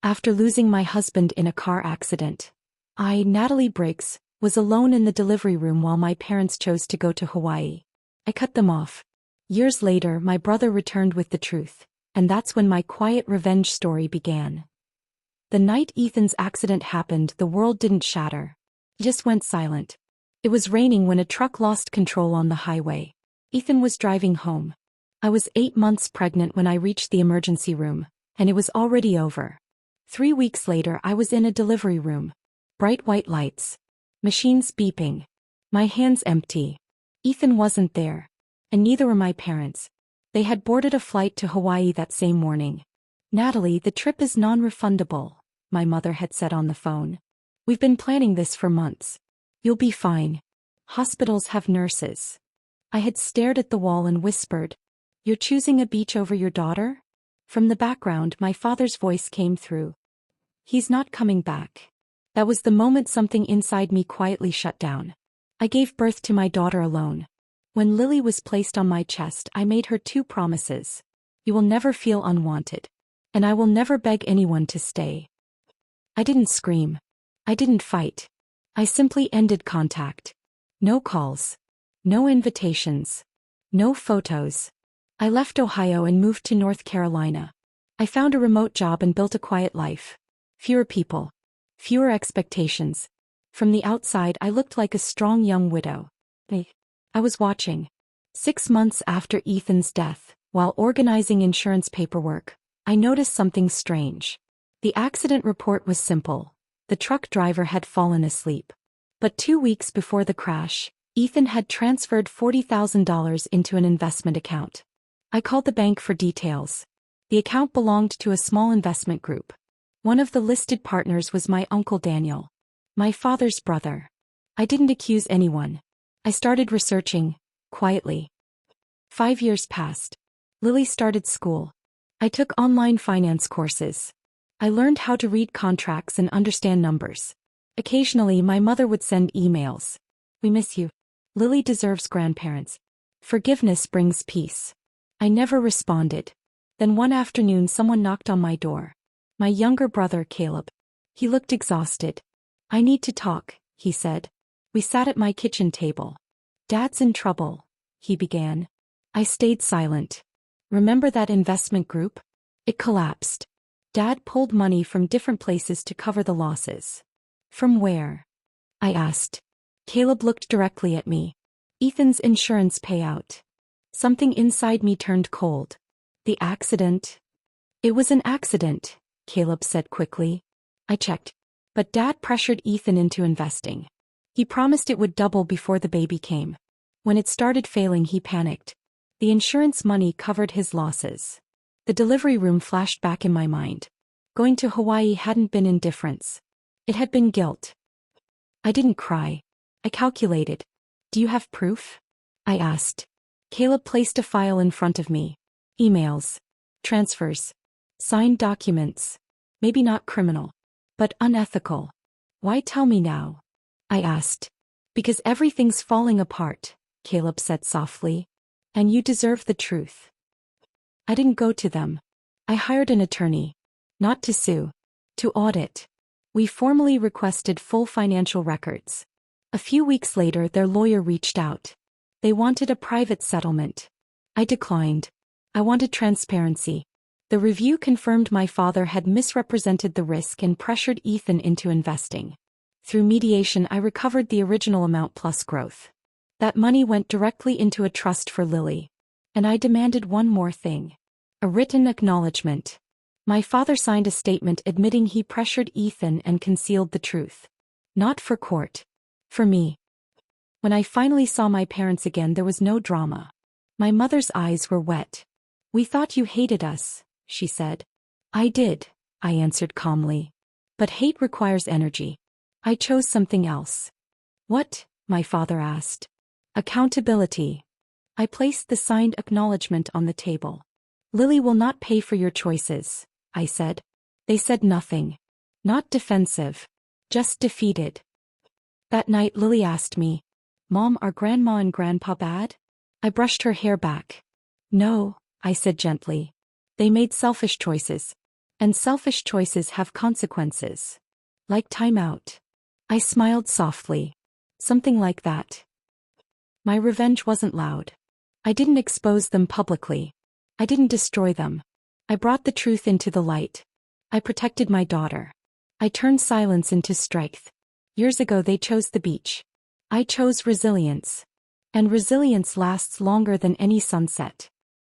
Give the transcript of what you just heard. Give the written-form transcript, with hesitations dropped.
After losing my husband in a car accident, I, Natalie Briggs, was alone in the delivery room while my parents chose to go to Hawaii. I cut them off. Years later, my brother returned with the truth, and that's when my quiet revenge story began. The night Ethan's accident happened, the world didn't shatter. It just went silent. It was raining when a truck lost control on the highway. Ethan was driving home. I was 8 months pregnant when I reached the emergency room, and it was already over. 3 weeks later, I was in a delivery room. Bright white lights. Machines beeping. My hands empty. Ethan wasn't there. And neither were my parents. They had boarded a flight to Hawaii that same morning. "Natalie, the trip is non-refundable," my mother had said on the phone. "We've been planning this for months. You'll be fine. Hospitals have nurses." I had stared at the wall and whispered, "You're choosing a beach over your daughter?" From the background, my father's voice came through. "He's not coming back." That was the moment something inside me quietly shut down. I gave birth to my daughter alone. When Lily was placed on my chest, I made her 2 promises. "You will never feel unwanted. And I will never beg anyone to stay." I didn't scream. I didn't fight. I simply ended contact. No calls. No invitations. No photos. I left Ohio and moved to North Carolina. I found a remote job and built a quiet life. Fewer people. Fewer expectations. From the outside, I looked like a strong young widow. I was watching. 6 months after Ethan's death, while organizing insurance paperwork, I noticed something strange. The accident report was simple. The truck driver had fallen asleep. But 2 weeks before the crash, Ethan had transferred $40,000 into an investment account. I called the bank for details. The account belonged to a small investment group. One of the listed partners was my uncle Daniel, my father's brother. I didn't accuse anyone. I started researching, quietly. 5 years passed. Lily started school. I took online finance courses. I learned how to read contracts and understand numbers. Occasionally, my mother would send emails. "We miss you. Lily deserves grandparents. Forgiveness brings peace." I never responded. Then one afternoon, someone knocked on my door. My younger brother, Caleb. He looked exhausted. "I need to talk," he said. We sat at my kitchen table. "Dad's in trouble," he began. I stayed silent. "Remember that investment group? It collapsed. Dad pulled money from different places to cover the losses." "From where?" I asked. Caleb looked directly at me. "Ethan's insurance payout." Something inside me turned cold. "The accident?" "It was an accident," Caleb said quickly. I checked. "But Dad pressured Ethan into investing. He promised it would double before the baby came. When it started failing, he panicked. The insurance money covered his losses." The delivery room flashed back in my mind. Going to Hawaii hadn't been indifference. It had been guilt. I didn't cry. I calculated. "Do you have proof?" I asked. Caleb placed a file in front of me. Emails. Transfers. Signed documents. Maybe not criminal. But unethical. "Why tell me now?" I asked. "Because everything's falling apart," Caleb said softly. "And you deserve the truth." I didn't go to them. I hired an attorney. Not to sue. To audit. We formally requested full financial records. A few weeks later, their lawyer reached out. They wanted a private settlement. I declined. I wanted transparency. The review confirmed my father had misrepresented the risk and pressured Ethan into investing. Through mediation, I recovered the original amount plus growth. That money went directly into a trust for Lily. And I demanded one more thing. A written acknowledgement. My father signed a statement admitting he pressured Ethan and concealed the truth. Not for court. For me. When I finally saw my parents again, there was no drama. My mother's eyes were wet. "We thought you hated us," she said. "I did," I answered calmly. "But hate requires energy. I chose something else." "What?" my father asked. "Accountability." I placed the signed acknowledgement on the table. "Lily will not pay for your choices," I said. They said nothing. Not defensive. Just defeated. That night Lily asked me, "Mom, are Grandma and Grandpa bad?" I brushed her hair back. "No," I said gently. "They made selfish choices. And selfish choices have consequences. Like timeout. I smiled softly. Something like that. My revenge wasn't loud. I didn't expose them publicly. I didn't destroy them. I brought the truth into the light. I protected my daughter. I turned silence into strength. Years ago they chose the beach. I chose resilience. And resilience lasts longer than any sunset.